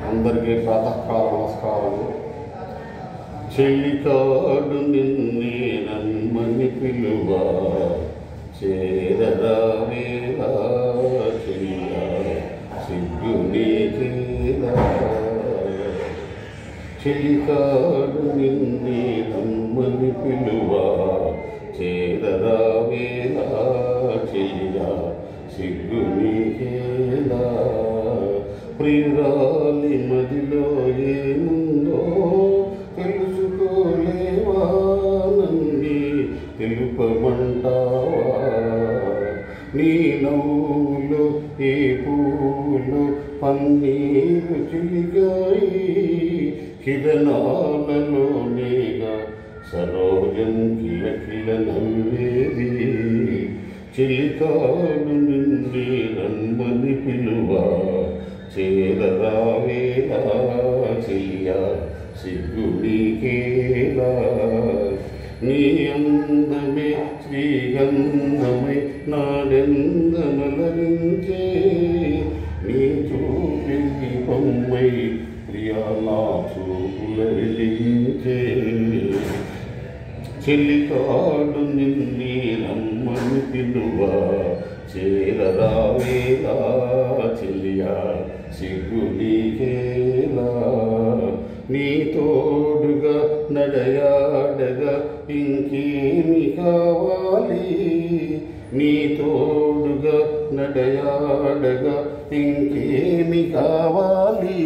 అందరికీ ప్రాతకాల నమస్కారాలు. చెల్లికాడు నిన్నే నన్మని పిలువ చేరరావేలా చెయ్య సిగ్గు నీకేలా. చెల్లికాడు నిన్నే నన్మని పిలువ చేరరావేలా చెయ్య సిగ్గు నీకేలా. ప్రియురాలి మదిలో ఏముందో తెలుసుకోలేవా, నన్ను తెలుపమంటావా? నీ నవ్వులో ఏ పూలు పన్నీరు చిలిగాయి, కిరణాలలోనేగా సరోజం కిలకిల నవ్వేది. చెలికాడు నిన్నే రమ్మని పిలువ చేరరావేలా చెయ్య సిగ్గు నీకేలా. నీ అందమే శ్రీగంధమై నాడెందమలరించే, నీ చూపి బొమ్మై ప్రియా నా చూపుల వెలిగించే. చెల్లికాడు నిన్నే రమ్మని పిలువ చేరరావేలా చెల్లియా సిగ్గు నీకేలా. నీ తోడుగా నడయాడగా ఇంకేమి కావాలి, నీ తోడుగా నడయాడగా ఇంకేమి కావాలి.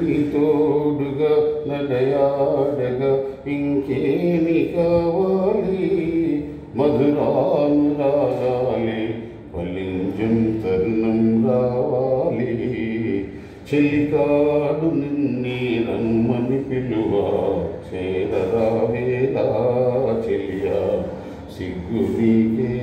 నీ తోడుగా నడయాడగా ఇంకేమి కావాలి. మధురానురాగాలే ఫలించం తరుణం రావాలి. చెలికాడు నిన్నే రమ్మని పిలువ చేరరావేలా చెలియా సిగ్గు నీకే.